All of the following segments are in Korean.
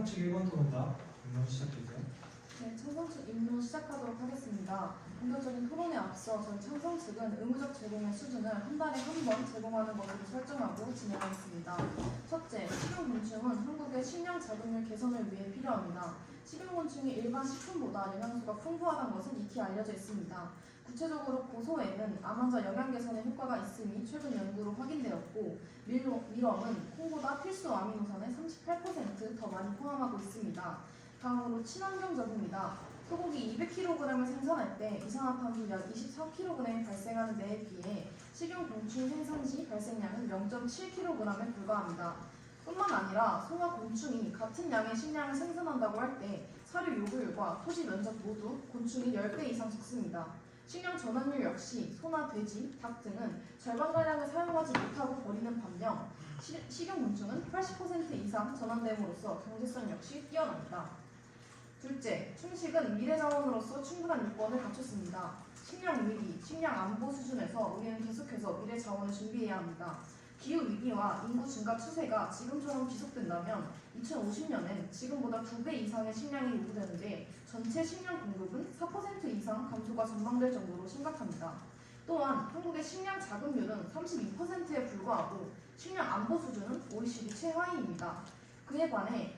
찬성측 1번 토론자 질문 시작해주세요. 네, 찬성 측 입론 시작하도록 하겠습니다. 본격적인 토론에 앞서 저희 찬성 측은 의무적 제공의 수준을 한 달에 한 번 제공하는 것으로 설정하고 진행하겠습니다. 첫째, 식용곤충은 한국의 식량 자급률 개선을 위해 필요합니다. 식용곤충이 일반 식품보다 영양소가 풍부하다는 것은 익히 알려져 있습니다. 구체적으로 고소에는 암 환자 영양 개선에 효과가 있음이 최근 연구로 확인되었고, 밀웜은 콩보다 필수 아미노산의 38%더 많이 포함하고 있습니다. 다음으로 친환경적입니다. 소고기 200kg을 생산할 때 이산화탄소 약 24kg이 발생하는 데에 비해 식용곤충 생산 시 발생량은 0.7kg에 불과합니다. 뿐만 아니라 소와 곤충이 같은 양의 식량을 생산한다고 할 때 사료 요구율과 토지 면적 모두 곤충이 10배 이상 적습니다. 식량 전환율 역시 소나 돼지, 닭 등은 절반가량을 사용하지 못하고 버리는 반면 식용곤충은 80% 이상 전환됨으로써 경제성 역시 뛰어납니다. 둘째, 충식은 미래자원으로서 충분한 요건을 갖췄습니다. 식량 위기, 식량 안보 수준에서 우리는 계속해서 미래자원을 준비해야 합니다. 기후위기와 인구 증가 추세가 지금처럼 지속된다면 2050년엔 지금보다 2배 이상의 식량이 요구되는데 전체 식량 공급은 4% 이상 감소가 전망될 정도로 심각합니다. 또한 한국의 식량 자급률은 32%에 불과하고 식량 안보 수준은 OECD 최하위입니다. 그에 반해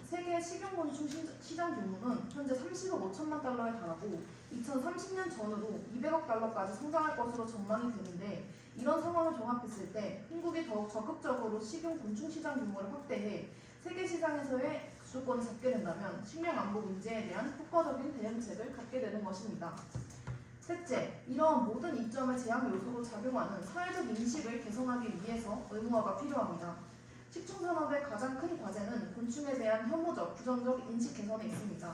세계 식용곤충 시장 규모는 현재 30억 5천만 달러에 달하고 2030년 전후로 200억 달러까지 성장할 것으로 전망이 되는데, 이런 상황을 종합했을 때 한국이 더욱 적극적으로 식용곤충 시장 규모를 확대해 세계 시장에서의 주도권을 잡게 된다면 식량 안보 문제에 대한 효과적인 대응책을 갖게 되는 것입니다. 셋째, 이러한 모든 이점을 제약 요소로 작용하는 사회적 인식을 개선하기 위해서 의무화가 필요합니다. 식충산업의 가장 큰 과제는 곤충에 대한 혐오적, 부정적 인식 개선에 있습니다.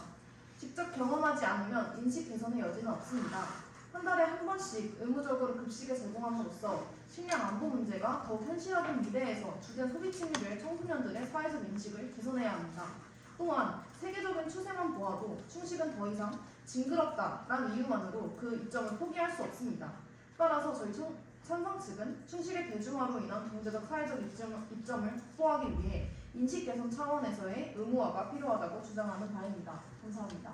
직접 경험하지 않으면 인식 개선의 여지는 없습니다. 한 달에 한 번씩 의무적으로 급식을 제공함으로써 식량 안보 문제가 더욱 현실화된 미래에서 주된 소비층이 될 청소년들의 사회적 인식을 개선해야 합니다. 또한 세계적인 추세만 보아도 충식은 더 이상 징그럽다라는 이유만으로 그 이점을 포기할 수 없습니다. 따라서 저희 찬성 측은 충식의 대중화로 인한 경제적 사회적 이점을 확보하기 위해 인식 개선 차원에서의 의무화가 필요하다고 주장하는 바입니다. 감사합니다.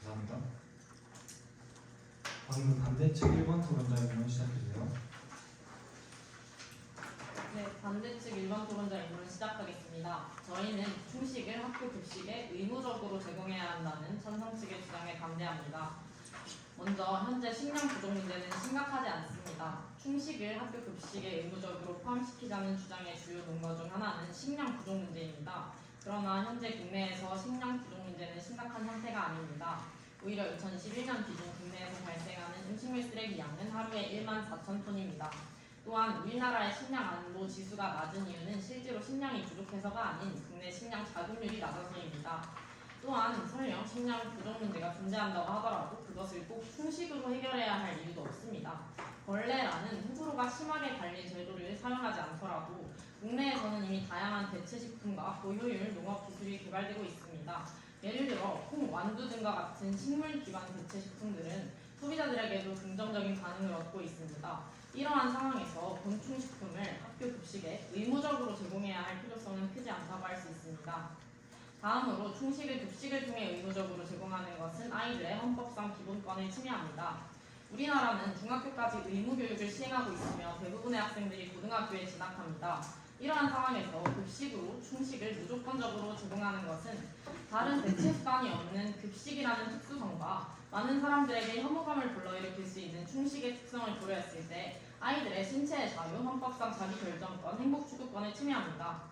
감사합니다. 방금 반대측 1번 토론자 질문 시작해주세요. 네, 반대측 일반 토론자 인물을 시작하겠습니다. 저희는 충식을 학교 급식에 의무적으로 제공해야 한다는 찬성 측의 주장에 반대합니다. 먼저 현재 식량 부족 문제는 심각하지 않습니다. 충식을 학교 급식에 의무적으로 포함시키자는 주장의 주요 논거 중 하나는 식량 부족 문제입니다. 그러나 현재 국내에서 식량 부족 문제는 심각한 형태가 아닙니다. 오히려 2021년 기준 국내에서 발생하는 음식물 쓰레기 양은 하루에 1만 4천 톤입니다. 또한 우리나라의 식량 안보 지수가 낮은 이유는 실제로 식량이 부족해서가 아닌 국내 식량 자급률이 낮아서입니다. 또한 설령 식량 부족 문제가 존재한다고 하더라도 그것을 꼭 충식으로 해결해야 할 이유도 없습니다. 벌레라는 호불호가 심하게 갈린 재료를 사용하지 않더라도 국내에서는 이미 다양한 대체식품과 고효율 농업 기술이 개발되고 있습니다. 예를 들어 콩, 완두 등과 같은 식물 기반 대체식품들은 소비자들에게도 긍정적인 반응을 얻고 있습니다. 이러한 상황에서 곤충식품을 학교 급식에 의무적으로 제공해야 할 필요성은 크지 않다고 할 수 있습니다. 다음으로 충식을 급식을 통해 의무적으로 제공하는 것은 아이들의 헌법상 기본권을 침해합니다. 우리나라는 중학교까지 의무교육을 시행하고 있으며 대부분의 학생들이 고등학교에 진학합니다. 이러한 상황에서 급식으로 충식을 무조건적으로 제공하는 것은 다른 대체 수단이 없는 급식이라는 특수성과 많은 사람들에게 혐오감을 불러일으킬 수 있는 충식의 특성을 고려했을 때 아이들의 신체의 자유, 헌법상 자기결정권, 행복추구권을 침해합니다.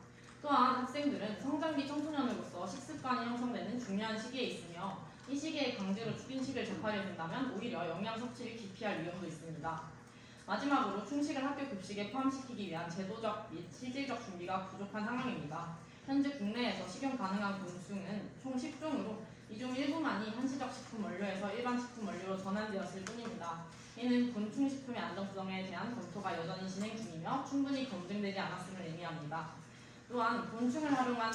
또한 학생들은 성장기 청소년으로서 식습관이 형성되는 중요한 시기에 있으며 이 시기에 강제로 추인식을 접하게 된다면 오히려 영양 섭취를 기피할 위험도 있습니다. 마지막으로 충식을 학교 급식에 포함시키기 위한 제도적 및 실질적 준비가 부족한 상황입니다. 현재 국내에서 식용 가능한 곤충은 총 10종으로 이 중 일부만이 한시적 식품 원료에서 일반 식품 원료로 전환되었을 뿐입니다. 이는 곤충 식품의 안정성에 대한 검토가 여전히 진행 중이며 충분히 검증되지 않았음을 의미합니다. 또한 곤충을 활용한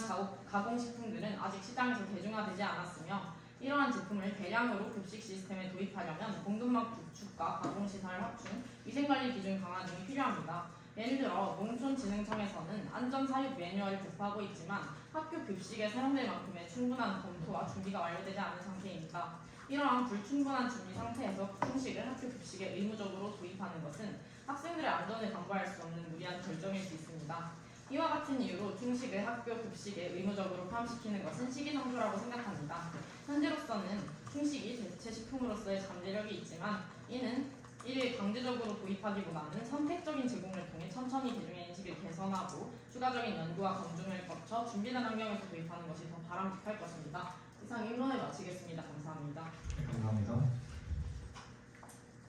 가공식품들은 아직 시장에서 대중화되지 않았으며 이러한 제품을 대량으로 급식 시스템에 도입하려면 공급망 구축과 가공시설 확충, 위생관리 기준 강화 등이 필요합니다. 예를 들어 농촌진흥청에서는 안전사육 매뉴얼을 배포하고 있지만 학교 급식에 사용될 만큼의 충분한 검토와 준비가 완료되지 않은 상태입니다. 이러한 불충분한 준비 상태에서 충식을 학교 급식에 의무적으로 도입하는 것은 학생들의 안전을 담보할 수 없는 무리한 결정일 수 있습니다. 이와 같은 이유로 충식을 학교 급식에 의무적으로 포함시키는 것은 시기상조라고 생각합니다. 현재로서는 충식이 대체 식품으로서의 잠재력이 있지만 이를 강제적으로 도입하기보다는 선택적인 제공을 통해 천천히 대중의 인식을 개선하고 추가적인 연구와 검증을 거쳐 준비된 환경에서 도입하는 것이 더 바람직할 것입니다. 이상 입론을 마치겠습니다. 감사합니다. 네, 감사합니다.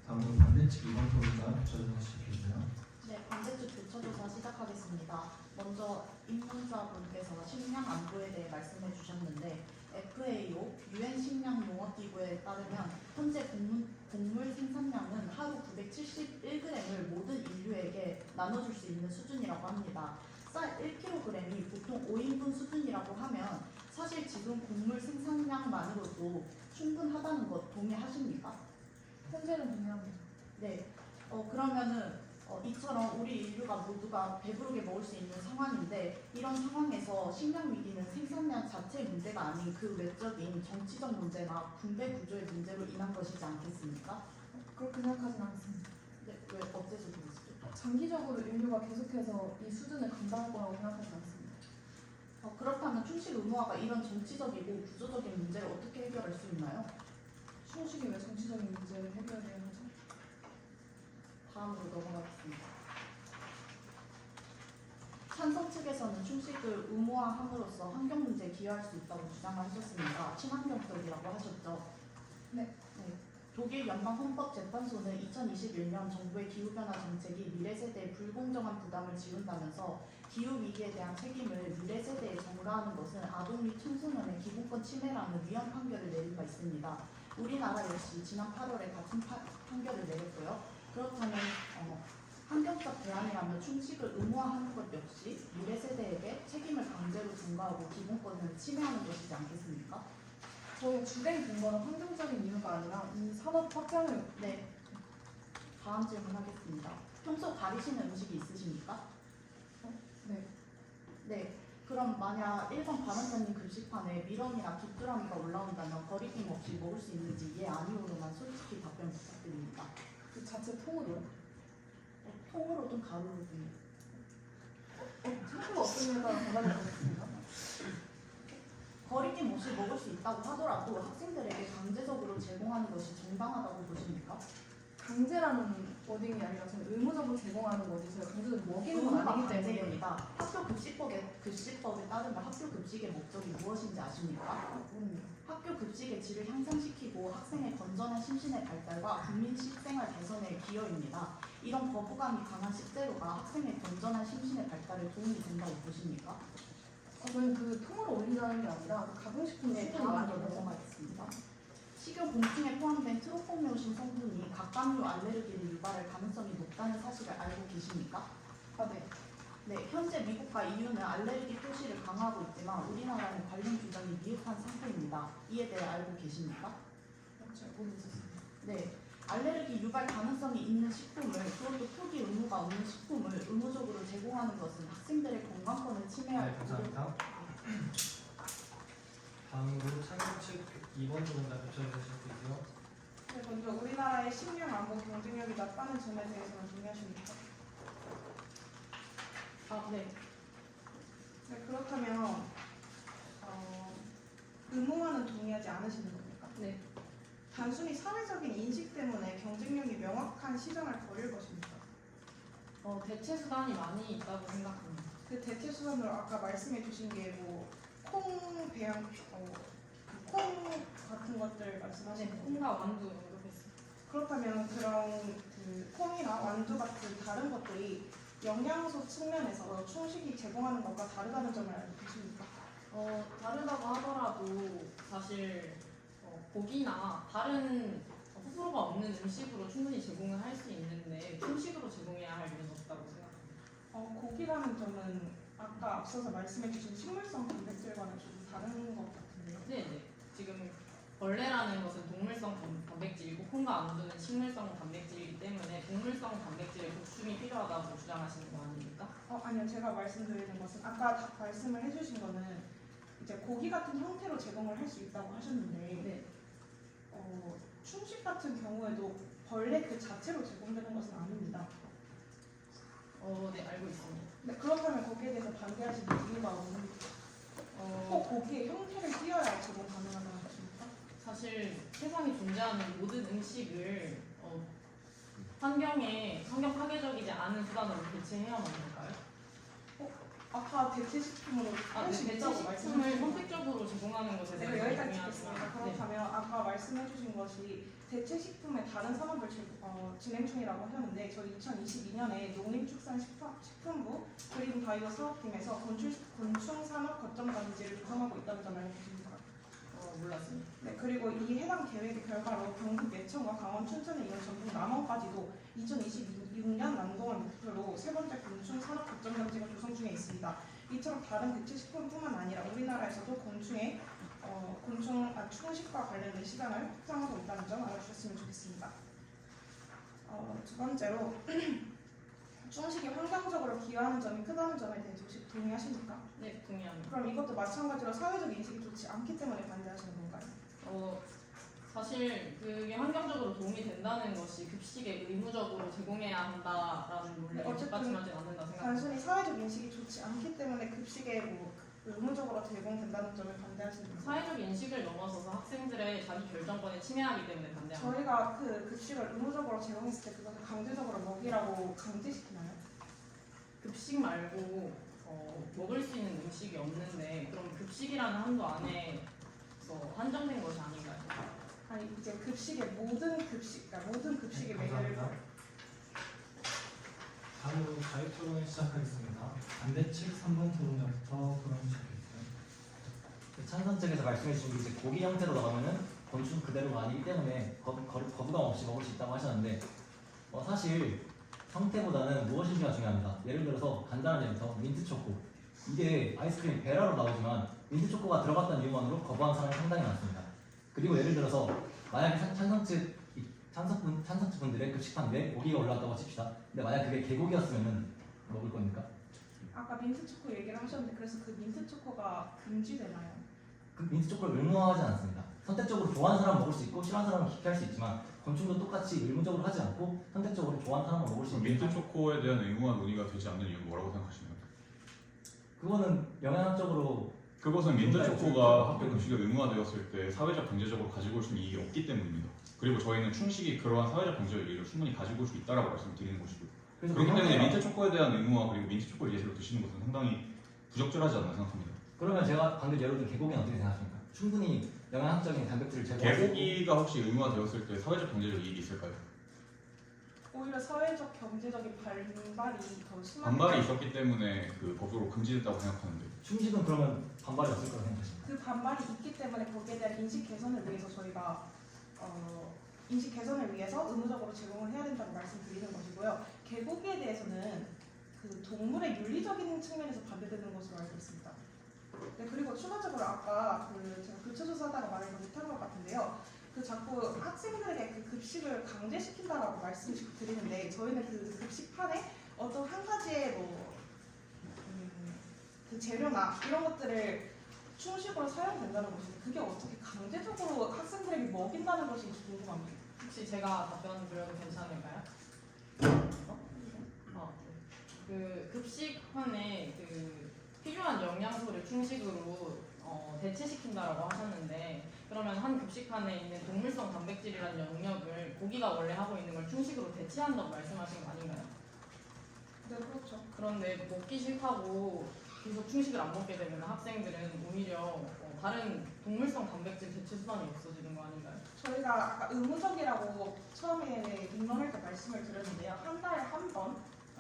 다음으로 반대측 2번 토론자 조정현 시작해주세요. 네, 반대쪽 교차조사 시작하겠습니다. 먼저 입문자분께서 식량 안보에 대해 말씀해 주셨는데 FAO 유엔 식량농업기구에 따르면 현재 곡물 생산량은 하루 971g을 모든 인류에게 나눠줄 수 있는 수준이라고 합니다. 쌀 1kg이 보통 5인분 수준이라고 하면 사실 지금 곡물 생산량만으로도 충분하다는 것 동의하십니까? 현재는 동의합니다. 네. 그러면은 이처럼 우리 인류가 모두가 배부르게 먹을 수 있는 상황인데 이런 상황에서 식량 위기는 생산량 자체의 문제가 아닌 그 외적인 정치적 문제나 분배 구조의 문제로 인한 것이지 않겠습니까? 그렇게 생각하진 않습니다. 네, 왜 어째서 그러시죠? 장기적으로 인류가 계속해서 이 수준을 감당할 거라고 생각하지 않습니다. 그렇다면 충식 의무화가 이런 정치적이고 구조적인 문제를 어떻게 해결할 수 있나요? 충식이 왜 정치적인 문제를 해결해야 하죠? 다음으로 넘어가겠습니다. 찬성 측에서는 충식을 의무화함으로써 환경 문제에 기여할 수 있다고 주장하셨습니다. 친환경적이라고 하셨죠? 네. 독일 연방헌법재판소는 2021년 정부의 기후변화 정책이 미래 세대에 불공정한 부담을 지운다면서 기후위기에 대한 책임을 미래 세대에 전가하는 것은 아동 및 청소년의 기본권 침해라는 위헌 판결을 내린 바 있습니다. 우리나라 역시 지난 8월에 같은 판결을 내렸고요. 그렇다면 환경적 대안이라면 충식을 의무화하는 것 역시 미래 세대에게 책임을 강제로 전가하고 기본권을 침해하는 것이지 않겠습니까? 저의 주된 근거는 환경적인 이유가 아니라 이 산업 확장을 네. 다음 질문하겠습니다. 평소 가리시는 음식이 있으십니까? 네. 네. 그럼 만약 1번 발언자님 급식판에 미럼이나 귀뚜라미가 올라온다면 거리낌 없이 먹을 수 있는지 예 아니오로만 솔직히 답변 부탁드립니다. 그 자체 통으로요? 통으로든 가루로든. 상표가 없으면 대답을 하겠습니다. 거리낌 없이 먹을 수 있다고 하더라도 학생들에게 강제적으로 제공하는 것이 정당하다고 보십니까? 강제라는 워딩이 아니라 저는 의무적으로 제공하는 거지 제가 강제적으로 먹이는 건 의무가 아니기 때문에 강제입니다. 학교 급식법에 따르면 학교 급식의 목적이 무엇인지 아십니까? 모릅니다. 학교 급식의 질을 향상시키고 학생의 건전한 심신의 발달과 국민 식생활 개선에 기여입니다. 이런 거부감이 강한 식재료가 학생의 건전한 심신의 발달에 도움이 된다고 보십니까? 저는 그 통으로 올리자는 게 아니라 그 가공식품 네, 수준이 많이 다음으로 올라서 넘어가겠습니다. 식용 봉충에 포함된 트로포미오신 성분이 각각류 알레르기를 유발할 가능성이 높다는 사실을 알고 계십니까? 네. 네, 현재 미국과 EU는 알레르기 표시를 강화하고 있지만 우리나라는 관련 규정이 미흡한 상태입니다. 이에 대해 알고 계십니까? 잘 모르겠습니다. 네, 알레르기 유발 가능성이 있는 식품을 그것도 표기 의무가 없는 식품을 의무적으로 제공하는 것은 학생들의 건강권을 침해할 네, 감사합니다. 다음으로 찬성 측 2번 토론자 조정현 시작해주세요. 네, 먼저 우리나라의 식량 안보 경쟁력이 낮다는 점에 대해서는 동의하십니까? 네. 네, 그렇다면 의무화는 동의하지 않으시는 겁니까? 네. 단순히 사회적인 인식 때문에 경쟁력이 명확한 시장을 버릴 것입니까? 대체 수단이 많이 있다고 생각합니다. 그 대체 수단으로 아까 말씀해 주신 게 뭐 콩, 배양, 콩 같은 것들 말씀하신 네, 거예요? 콩과 완두 이렇겠습니다. 그렇다면 그런 그 콩이나 완두 같은 다른 것들이 영양소 측면에서 충식이 제공하는 것과 다르다는 점을 알고 계십니까? 다르다고 하더라도 사실 고기나 다른 호불호가 없는 음식으로 충분히 제공을 할 수 있는데 충식으로 제공해야 할 이유는 없다고 생각합니다. 고기라는 점은 아까 앞서서 말씀해 주신 식물성 단백질과는 좀 다른 것 같은데요. 네네. 지금 벌레라는 것은 동물성 단백질 단백질이고 콩과 안두는 식물성 단백질이기 때문에 동물성 단백질의 보충이 필요하다고 주장하시는 거 아닙니까? 아니요. 제가 말씀드리는 것은 아까 다 말씀을 해주신 거는 이제 고기 같은 형태로 제공을 할 수 있다고 하셨는데 네. 충식 같은 경우에도 벌레 그 자체로 제공되는 것은 아닙니다. 네, 알고 있습니다. 네, 그렇다면 거기에 대해서 반대하시는 이유가 없는 꼭 고기의 형태를 띄어야 제공 가능하다고 하십니까? 사실 세상에 존재하는 모든 음식을 환경 파괴적이지 않은 수단으로 대체해야만 할까요? 아까 대체식품으로 할 수 있다고 대체식품을 말씀하신 거 선택적으로 제공하는 것에 네, 대해서 여기까지 동의하지만, 듣겠습니다. 그렇다면 아까 말씀해주신 것이 대체식품의 다른 산업을 진행 중이라고 하셨는데 저희 2022년에 농림축산식품부 그린바이오 사업팀에서 곤충산업 거점 단지를 조성하고 있다는 점을 알고 계십니까? 몰랐습니다. 네, 그리고 이 해당 계획의 결과로 경북 예천과 강원 춘천에 이은 전북 남원까지도 2026년 난동을 목표로 세 번째 곤충 산업 거점 단지가 조성 중에 있습니다. 이처럼 다른 대체식품뿐만 아니라 우리나라에서도 충식과 관련된 시장을 확장하고 있다는 점 알아주셨으면 좋겠습니다. 두 번째로 충식이 환경적으로 기여하는 점이 크다는 점에 대해서 혹시 동의하십니까? 네, 동의합니다. 그럼 이것도 마찬가지로 사회적 인식이 좋지 않기 때문에 반대하시는 건가요? 사실 그게 환경적으로 도움이 된다는 것이 급식에 의무적으로 제공해야 한다라는 논리를 어쨌든 뒷받침하지 않는다 생각합니다. 단순히 사회적 인식이 좋지 않기 때문에 급식에 의무적으로 제공된다는 점을 반대하시는 건가요? 사회적 인식을 넘어서서 학생들의 자기 결정권에 침해하기 때문에 반대합니다. 저희가 그 급식을 의무적으로 제공했을 때 그것을 강제적으로 먹이라고 강제시키나요? 급식 말고 먹을 수 있는 음식이 없는데 그럼 급식이라는 한도 안에서 한정된 것이 아닌가요? 아니 이제 급식의 모든 급식, 그러니까 모든 급식의 네, 메뉴를 감사합니다. 다음으로 자유 토론을 시작하겠습니다. 반대 측 3번 토론자부터 토론 시작하겠습니다. 찬성 측에서 말씀해 주신 게 이제 고기 형태로 나가면은 곤충 그대로가 아니기 때문에 거부감 없이 먹을 수 있다고 하셨는데 사실 형태보다는 무엇인지가 중요합니다. 예를 들어서 간단한 예부터 민트초코. 이게 아이스크림 베라로 나오지만 민트초코가 들어갔다는 이유만으로 거부한 사람이 상당히 많습니다. 그리고 예를 들어서 만약에 찬성 측 분들의 급식판 위에 고기가 올라왔다고 칩시다. 근데 만약 그게 개고기였으면은 먹을 겁니까? 아까 민트초코 얘기를 하셨는데 그래서 그 민트초코가 금지되나요? 그 민트초코를 의무화하지 않습니다. 선택적으로 좋아하는 사람은 먹을 수 있고 싫어하는 사람은 기피할 수 있지만 곤충도 똑같이 의무적으로 하지 않고 선택적으로 좋아하는 사람은 먹을 수 그럼 있는 민트 초코에 대한 의무화 논의가 되지 않는 이유는 뭐라고 생각하시나요? 그거는 영양학적으로 그것은 민트 초코가 학교 급식에 의무화되었을 때 사회적 경제적으로 가지고 올 수 있는 이익이 없기 때문입니다. 그리고 저희는 충식이 그러한 사회적 경제적 이익을 충분히 가지고 올 수 있다라고 말씀드리는 것이고요. 그렇기 때문에 민트 초코에 대한 의무화 그리고 민트 초코를 예시로 드시는 것은 상당히 부적절하지 않나 생각합니다. 그러면 제가 방금 예로 든 개고기는 어떻게 생각하십니까? 충분히 영양학적인 단백질을 제공할 수 있고 개고기가 혹시 의무화되었을 때 사회적 경제적 이익이 있을까요? 오히려 사회적 경제적인 반발이 더 심한 반발이 있었기 때문에 그 법으로 금지됐다고 생각하는데 충식은 그러면 반발이 없을 거라고 생각하십니까? 그 반발이 있기 때문에 거기에 대한 인식 개선을 위해서 저희가 인식 개선을 위해서 의무적으로 제공을 해야 된다고 말씀드리는 것이고요. 개고기에 대해서는 그 동물의 윤리적인 측면에서 반대되는 것으로 알고 있습니다. 네, 그리고 추가적으로 아까 제가 교차조사하다가 말을 못한 것 같은데요. 그 자꾸 학생들에게 그 급식을 강제시킨다라고 말씀드리는데 저희는 그 급식판에 어떤 한 가지의 그 재료나 이런 것들을 충식으로 사용된다는 것인데 그게 어떻게 강제적으로 학생들에게 먹인다는 것인지 궁금합니다. 혹시 제가 답변 드려도 괜찮을까요? 그 급식판에 그 필요한 영양소를 충식으로 대체시킨다라고 하셨는데 그러면 한 급식판에 있는 동물성 단백질이라는 영역을 고기가 원래 하고 있는 걸 충식으로 대체한다고 말씀하신 거 아닌가요? 네, 그렇죠. 그런데 먹기 싫다고 계속 충식을 안 먹게 되면 학생들은 오히려 다른 동물성 단백질 대체 수단이 없어지는 거 아닌가요? 저희가 아까 의무적이라고 처음에 입론할 때 말씀을 드렸는데요. 한 달에 한 번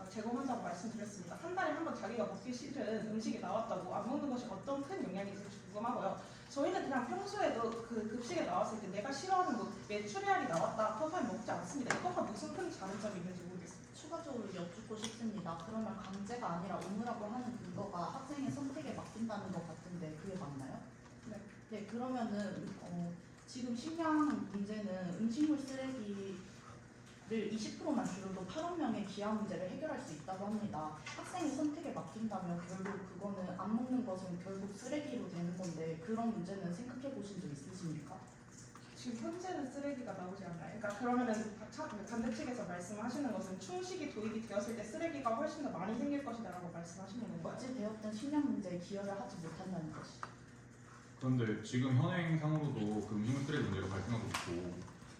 제공한다고 말씀드렸습니다. 한 달에 한 번 자기가 먹기 싫은 음식이 나왔다고 안 먹는 것이 어떤 큰 영향이 있을지 궁금하고요. 저희는 그냥 평소에도 그 급식에 나왔을 때 내가 싫어하는 메추리알이 나왔다 그렇다면 먹지 않습니다. 이것과 무슨 큰 다른점이 있는지 모르겠습니다. 추가적으로 여쭙고 싶습니다. 그러면 강제가 아니라 의무라고 하는 근거가 학생의 선택에 맡긴다는 것 같은데 그게 맞나요? 네. 네, 그러면은 지금 식량 문제는 음식물 쓰레기 20%만 줄여도 8억 명의 기하 문제를 해결할 수 있다고 합니다. 학생의 선택에 맡긴다면 결국 그거는 안 먹는 것은 결국 쓰레기로 되는 건데 그런 문제는 생각해 보신 적 있으십니까? 지금 현재는 쓰레기가 나오지 않나요? 그러니까 그러면은 반대 측에서 말씀하시는 것은 충식이 도입이 되었을 때 쓰레기가 훨씬 더 많이 생길 것이다라고 말씀하시는 건가요? 어찌 되었든 식량 문제에 기여를 하지 못한다는 것이죠. 그런데 지금 현행상으로도 그 음식물 쓰레기 문제가 발생하고 있고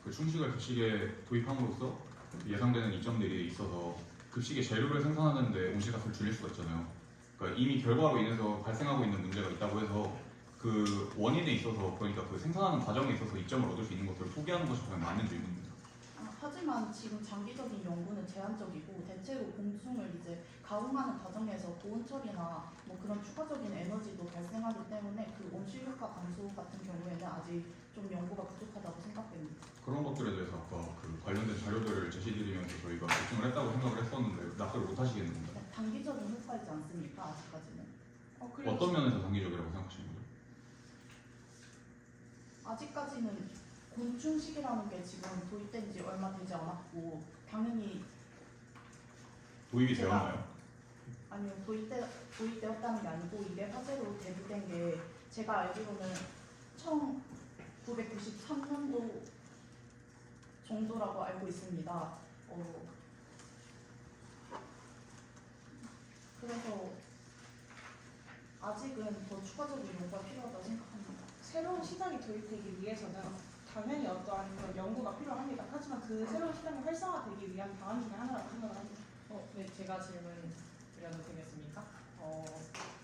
그 충식을 급식에 도입함으로써 예상되는 이점들이 있어서 급식의 재료를 생산하는데 온실가스를 줄일 수가 있잖아요. 그러니까 이미 결과로 인해서 발생하고 있는 문제가 있다고 해서 그 원인에 있어서 그러니까 그 생산하는 과정에 있어서 이점을 얻을 수 있는 것들을 포기하는 것이 과연 맞는 질문입니다. 하지만 지금 장기적인 연구는 제한적이고 대체로 곤충을 이제 가공하는 과정에서 고온 처리나 뭐 그런 추가적인 에너지도 발생하기 때문에 그 온실 효과 감소 같은 경우에는 아직 좀 연구가 부족하다고 생각됩니다. 그런 것들에 대해서 아까 그 관련된 자료들을 제시드리면서 저희가 결정을 했다고 생각을 했었는데 납득을 못 하시겠는 건가요? 단기적인 효과이지 않습니까? 아직까지는. 그리고 어떤 면에서 단기적이라고 생각하시는 거죠? 아직까지는 곤충식이라는 게 지금 도입된 지 얼마 되지 않았고 당연히 도입이 제가- 되었나요? 아니요 도입되었다는 게 아니고 이게 화제로 대두된 게 제가 알기로는 1993년도 정도라고 알고 있습니다. 그래서 아직은 더 추가적인 연구가 필요하다고 생각합니다. 새로운 시장이 도입되기 위해서는 당연히 어떠한 그런 연구가 필요합니다. 하지만 그 새로운 시장이 활성화되기 위한 방안 중에 하나라고 생각을 합니다. 네, 제가 질문 드려도 되겠습니까?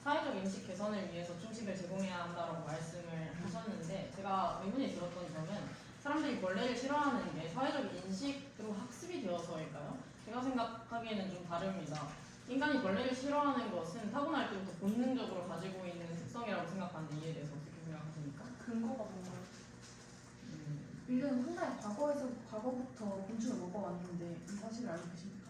사회적 인식 개선을 위해서 충식을 제공해야 한다고 말씀을 하셨는데 제가 의문이 들었던 점은 사람들이 벌레를 싫어하는 게 사회적 인식으로 학습이 되어서일까요? 제가 생각하기에는 좀 다릅니다. 인간이 벌레를 싫어하는 것은 타고날 때부터 본능적으로 가지고 있는 특성이라고 생각하는데 이에 대해서 어떻게 생각하십니까? 근거가 뭔가요? 인간은 한달 과거부터 곤충을 먹어왔는데 이 사실을 알고 계십니까?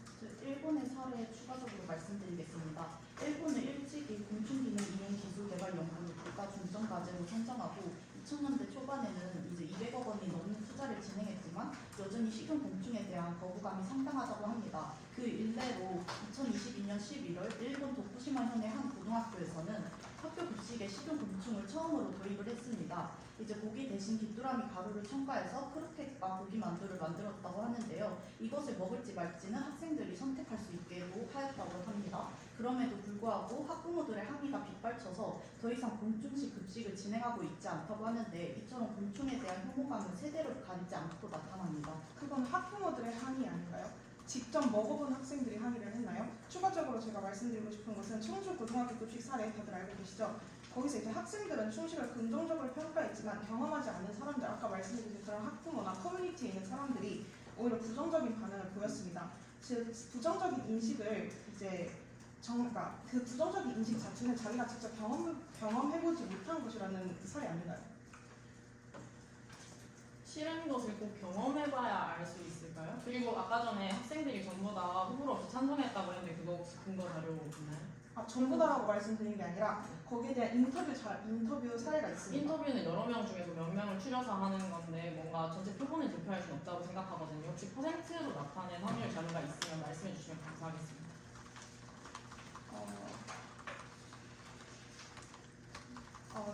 일본의 사례 추가적으로 말씀드리겠습니다. 일본은 일찍이 곤충기능 이행 기술 개발 연구를 국가 중점 과제로 선정하고 2000년대 초반에는 이제 200억 원이 넘는 투자를 진행했지만 여전히 식용 곤충에 대한 거부감이 상당하다고 합니다. 그 일례로 2022년 11월 일본 도쿠시마현의 한 고등학교에서는 학교 급식에 식용 곤충을 처음으로 도입을 했습니다. 이제 고기 대신 귀뚜라미 가루를 첨가해서 크로켓과 고기 만두를 만들었다고 하는데요. 이것을 먹을지 말지는 학생들이 선택할 수 있게도 하였다고 합니다. 그럼에도 불구하고 학부모들의 항의가 빗발쳐서 더 이상 곤충식 급식을 진행하고 있지 않다고 하는데 이처럼 곤충에 대한 혐오감은 세대를 가리지 않고 나타납니다. 그건 학부모들의 항의 아닌가요? 직접 먹어본 학생들이 항의를 했나요? 추가적으로 제가 말씀드리고 싶은 것은 청주 고등학교 급식 사례 다들 알고 계시죠? 거기서 이제 학생들은 충식을 긍정적으로 평가했지만 경험하지 않은 사람들, 아까 말씀드린 그런 학부모나 커뮤니티에 있는 사람들이 오히려 부정적인 반응을 보였습니다. 즉 부정적인 인식을 이제 그러니까 그 부정적인 인식 자체는 자기가 직접 경험해보지 못한 것이라는 사례 아닌가요? 싫은 것을 꼭 경험해봐야 알 수 있을까요? 그리고 아까 전에 학생들이 전부 다 호불호 없이 찬성했다고 했는데 그거 혹시 근거 자료 있나요? 전부 다라고 말씀드린 게 아니라 거기에 대한 인터뷰 사례가 있습니다. 인터뷰는 여러 명 중에서 몇 명을 추려서 하는 건데 뭔가 전체 표본을 대표할 수는 없다고 생각하거든요. 혹시 퍼센트로 나타낸 확률 자료가 있으면 말씀해 주시면 감사하겠습니다.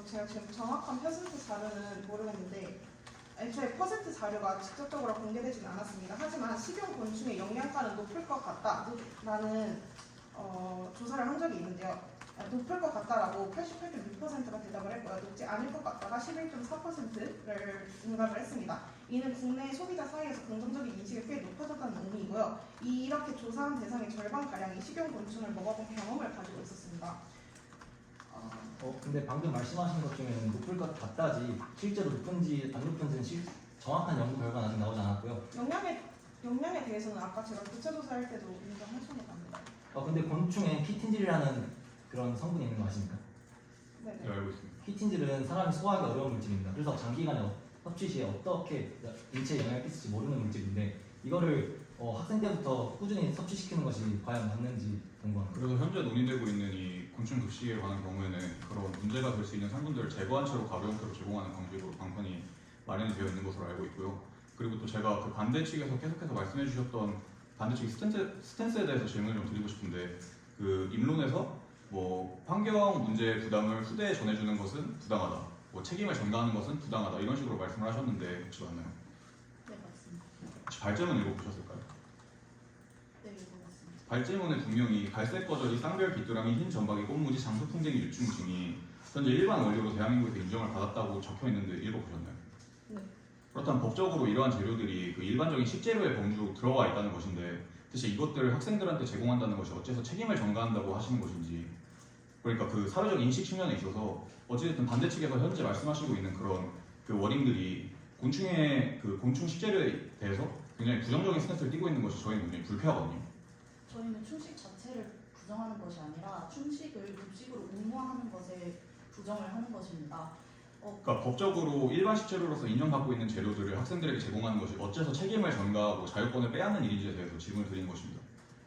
제가 지금 정확한 퍼센트 자료는 모르겠는데 애초에 퍼센트 자료가 직접적으로 공개되지는 않았습니다. 하지만 식용 곤충의 영양가는 높을 것 같다라는 조사를 한 적이 있는데요. 높을 것 같다라고 88.6%가 대답을 했고요. 높지 않을 것 같다가 11.4%를 응답을 했습니다. 이는 국내 소비자 사이에서 긍정적인 인식이 꽤 높아졌다는 의미이고요. 이렇게 조사한 대상의 절반가량이 식용 곤충을 먹어본 경험을 가지고 있었습니다. 근데 방금 말씀하신 것 중에는 높을 것 같다지 실제로 높은지 안 높은지는 정확한 연구 결과는 아직 나오지 않았고요. 영양에 대해서는 아까 제가 구체 조사할 때도 인정하신 것 같습니다. 근데 곤충에 키틴질이라는 그런 성분이 있는 거 아십니까? 네네. 네, 알고 있습니다. 키틴질은 사람이 소화하기 어려운 물질입니다. 그래서 장기간에 섭취 시에 어떻게 인체에 영향을 끼칠지 모르는 물질인데 이거를 학생 때부터 꾸준히 섭취시키는 것이 과연 맞는지 궁금합니다. 그래서 현재 논의되고 있는 이 곤충 급식에 관한 경우에는 그런 문제가 될 수 있는 성분들을 제거한 채로 가루 형태로 제공하는 방식으로 방편이 마련이 되어 있는 것으로 알고 있고요. 그리고 또 제가 그 반대 측에서 계속해서 말씀해 주셨던 반대 측의 스탠스에 대해서 질문을 좀 드리고 싶은데 그 입론에서 뭐 환경 문제 부담을 후대에 전해주는 것은 부당하다, 뭐 책임을 전가하는 것은 부당하다 이런 식으로 말씀을 하셨는데 혹시 맞나요? 네, 맞습니다. 혹시 발제문 읽어보셨을까요? 네, 읽어봤습니다. 발제문에 분명히 갈색 거절이 쌍별 귀뚜라미 흰 전박이 꽃무지 장수 풍뎅이 유충 등이 현재 일반 원료로 대한민국에서 인정을 받았다고 적혀 있는데 읽어보셨나요? 네. 그렇다면 법적으로 이러한 재료들이 그 일반적인 식재료의 범주로 들어가 있다는 것인데 대체 이것들을 학생들한테 제공한다는 것이 어째서 책임을 전가한다고 하시는 것인지, 그러니까 그 사회적 인식 측면에 있어서 어찌됐든 반대 측에서 현재 말씀하시고 있는 그런 그 워딩들이 곤충의 그 곤충 식재료에 대해서 굉장히 부정적인 스탠스를 띠고 있는 것이 저희는 굉장히 불쾌하거든요. 저희는 충식 자체를 부정하는 것이 아니라 충식을 급식으로 의무화하는 것에 부정을 하는 것입니다. 그러니까 법적으로 일반 식재료로서 인정받고 있는 재료들을 학생들에게 제공하는 것이 어째서 책임을 전가하고 자유권을 빼앗는 일인지에 대해서 질문을 드리는 것입니다.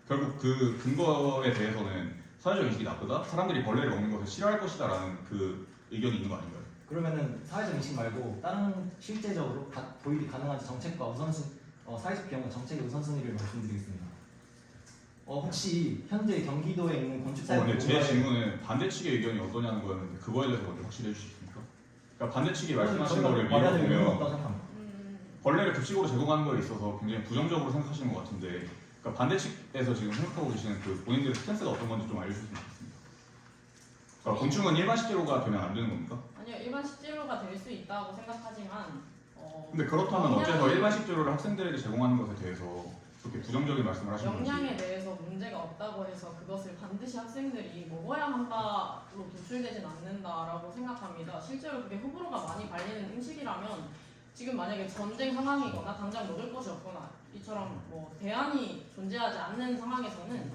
결국 그 근거에 대해서는 사회적 인식이 나쁘다, 사람들이 벌레를 먹는 것을 싫어할 것이다라는 그 의견이 있는 거 아닌가요? 그러면은 사회적 인식 말고 다른 실제적으로 도입이 가능한 정책과 사회적 비용과 정책의 우선순위를 말씀드리겠습니다. 혹시 현재 경기도에 있는 건축사업 근데 제 질문은 반대 측의 의견이 어떠냐는 거였는데 그거에 대해서 먼저 확실히 해주시겠습니까? 그러니까 반대 측이 말씀하신 거를 미뤄보면 벌레를 급식으로 제공하는 거에 있어서 굉장히 부정적으로 생각하시는 것 같은데, 그러니까 반대 측에서 지금 생각하고 계시는 그 본인들의 스탠스가 어떤 건지 좀 알려주셨으면 좋겠습니다. 그러니까 곤충은 일반 식재료가 되면 안 되는 겁니까? 아니요, 일반 식재료가 될 수 있다고 생각하지만 근데 그렇다면 어째서 일반 식재료를 학생들에게 제공하는 것에 대해서 그렇게 부정적인 말씀을 하시는 건지. 영양에 대해서 문제가 없다고 해서 그것을 반드시 학생들이 먹어야만 바로 도출되진 않는다라고 생각합니다. 실제로 그게 호불호가 많이 갈리는 음식이라면 지금 만약에 전쟁 상황이거나 당장 먹을 것이 없거나 이처럼 뭐 대안이 존재하지 않는 상황에서는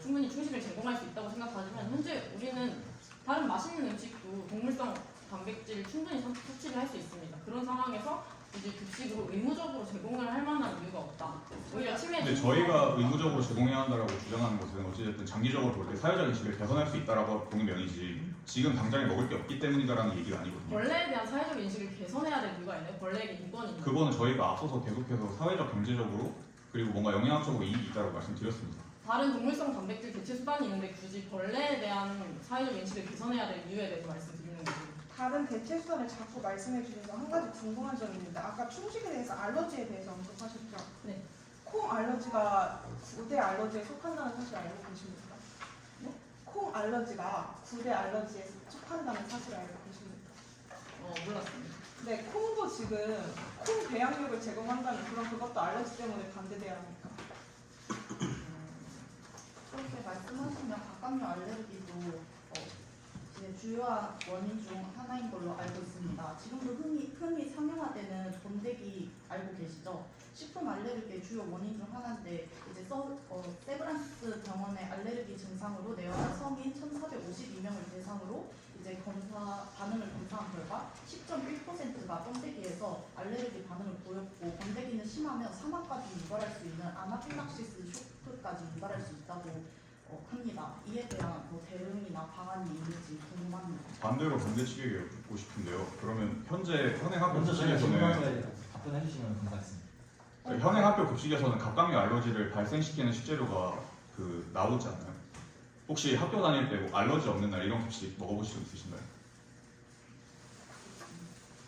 충분히 충식을 제공할 수 있다고 생각하지만 현재 우리는 다른 맛있는 음식도 동물성 단백질 충분히 섭취를 할 수 있습니다. 그런 상황에서 이제 급식으로 의무적으로 제공을 할 만한 이유가 없다. 오히려 치매. 근데 저희가 의무적으로 제공해야 한다라고 주장하는 것은 어찌됐든 장기적으로 볼 때 사회적 인식을 개선할 수 있다라고 보는 면이지 지금 당장에 먹을 게 없기 때문이다라는 얘기가 아니거든요. 벌레에 대한 사회적 인식을 개선해야 될 이유가 있나요? 벌레에게 인권이 있나요? 그거는 저희가 앞서서 계속해서 사회적 경제적으로 그리고 뭔가 영양학적으로 이익이 있다고 말씀드렸습니다. 다른 동물성 단백질 대체 수단이 있는데 굳이 벌레에 대한 사회적 인식을 개선해야 될 이유에 대해서 말씀드리는 거죠. 다른 대체 수단을 자꾸 말씀해 주셔서 한 가지 궁금한 점이 있는데 아까 충식에 대해서 알러지에 대해서 언급하셨죠? 네. 콩 알러지가 9대 알러지에 속한다는 사실 알고 계십니까? 네? 콩 알러지가 9대 알러지에 속한다는 사실 알고 계십니까? 몰랐습니다. 네, 콩도 지금 콩 배양육을 제공한다는 그것도 알러지 때문에 반대돼야 합니까? 그렇게 말씀하시면 각각류 알레르기도 이제 주요한 원인 중 하나인 걸로 알고 있습니다. 지금도 흔히 상용화되는 번데기 알고 계시죠? 식품 알레르기의 주요 원인 중 하나인데 이제 세브란스 병원의 알레르기 증상으로 내원한 성인 1,452명을 대상으로 이제 반응을 검사한 결과 10.1%가 번데기에서 알레르기 반응을 보였고 번데기는 심하면 사망까지 유발할 수 있는 아나필락시스 쇼크까지 유발할 수 있다고 합니다. 이에 대한 대응이나 방안이 있는지 궁금합니다. 반대로 반대 측에게 여쭙고 싶은데요. 그러면 현재 현행학교 먼저 저희가 급식에서는 질문에 답변해 주시면 감사하겠습니다. 현행학교 급식에서는 갑각류 알러지를 발생시키는 식재료가 나오지 않나요? 혹시 학교 다닐 때 뭐 알러지 없는 날 이런 급식 먹어보신 적 있으신가요?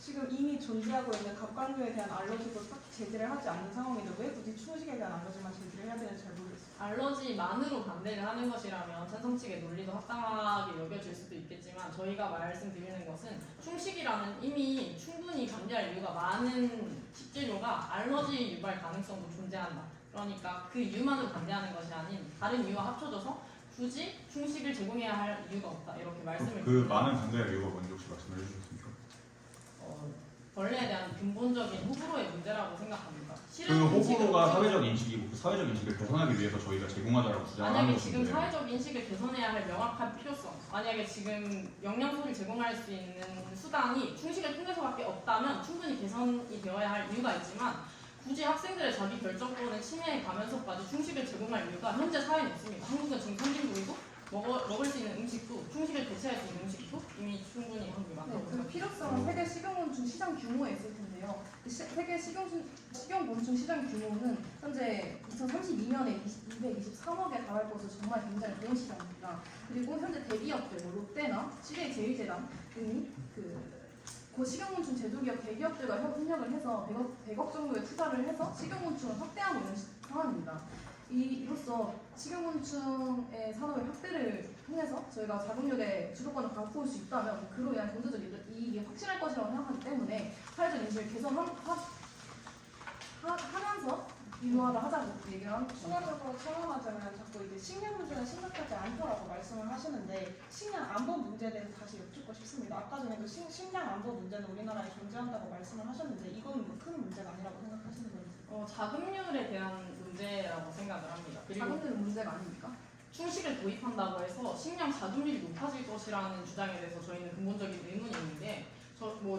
지금 이미 존재하고 있는 갑각류에 대한 알러지도 딱히 제기를 하지 않는 상황인데 왜 굳이 충식에 대한 알러지만 제기를 해야 되는지 잘 모르겠어요. 알러지만으로 반대를 하는 것이라면 찬성 측의 논리도 합당하게 여겨질 수도 있겠지만 저희가 말씀드리는 것은 충식이라는 이미 충분히 반대할 이유가 많은 식재료가 알러지 유발 가능성도 존재한다. 그러니까 그 이유만으로 반대하는 것이 아닌 다른 이유와 합쳐져서 굳이 충식을 제공해야 할 이유가 없다. 이렇게 말씀을 그 드립니다. 많은 반대할 이유가 뭔지 혹시 말씀해 주셨습니까? 벌레에 대한 근본적인 호불호의 문제라고 생각합니다. 그 호불호가 사회적 인식이고 그 사회적 인식을 개선하기 위해서 저희가 제공하자라고 주장하는 만약에 지금 것인데 사회적 인식을 개선해야 할 명확한 필요성, 만약에 지금 영양소를 제공할 수 있는 수단이 충식을 통해서밖에 없다면 충분히 개선이 되어야 할 이유가 있지만 굳이 학생들의 자기 결정권을 침해해 가면서까지 충식을 제공할 이유가 현재 사회는 없습니다. 한국은 지금 선진국이고 먹을 수 있는 음식도 충식을 대체할 수 있는 음식도 이미 충분히 한국에 네, 많다고 그 생각합니다. 필요성은 세계 식용곤충 시장 규모에 있을 텐데요. 세계 식용곤충 시장 규모는 현재 2032년에 223억에 달할 것으로 정말 굉장히 좋은 시장입니다. 그리고 현재 대기업들, 뭐 롯데나 CJ 제일제당 등이 그 식용곤충 제조기업 대기업들과 협력을 해서 100억 정도의 투자를 해서 식용곤충을 확대하고 있는 상황입니다. 이로써 식용곤충의 산업의 확대를 통해서 저희가 자급률의 주도권을 갖고 올 수 있다면 그로 인한 경제적 이익이 확실할 것이라고 생각하기 때문에 사회적 인식을 개선하면서 인노화를 하자고 얘기를 하는 거죠. 추가적으로 첨언하자면 자꾸 이제 식량 문제는 심각하지 않다라고 말씀을 하시는데 식량 안보 문제에 대해서 다시 여쭙고 싶습니다. 아까 전에도 식량 안보 문제는 우리나라에 존재한다고 말씀을 하셨는데 이건 뭐 큰 문제가 아니라고 생각하시는 건지. 자급률에 대한 문제라고 생각을 합니다. 그리고 자금들은 문제가 아닙니까? 충식을 도입한다고 해서 식량 자급률이 높아질 것이라는 주장에 대해서 저희는 근본적인 의문이 있는데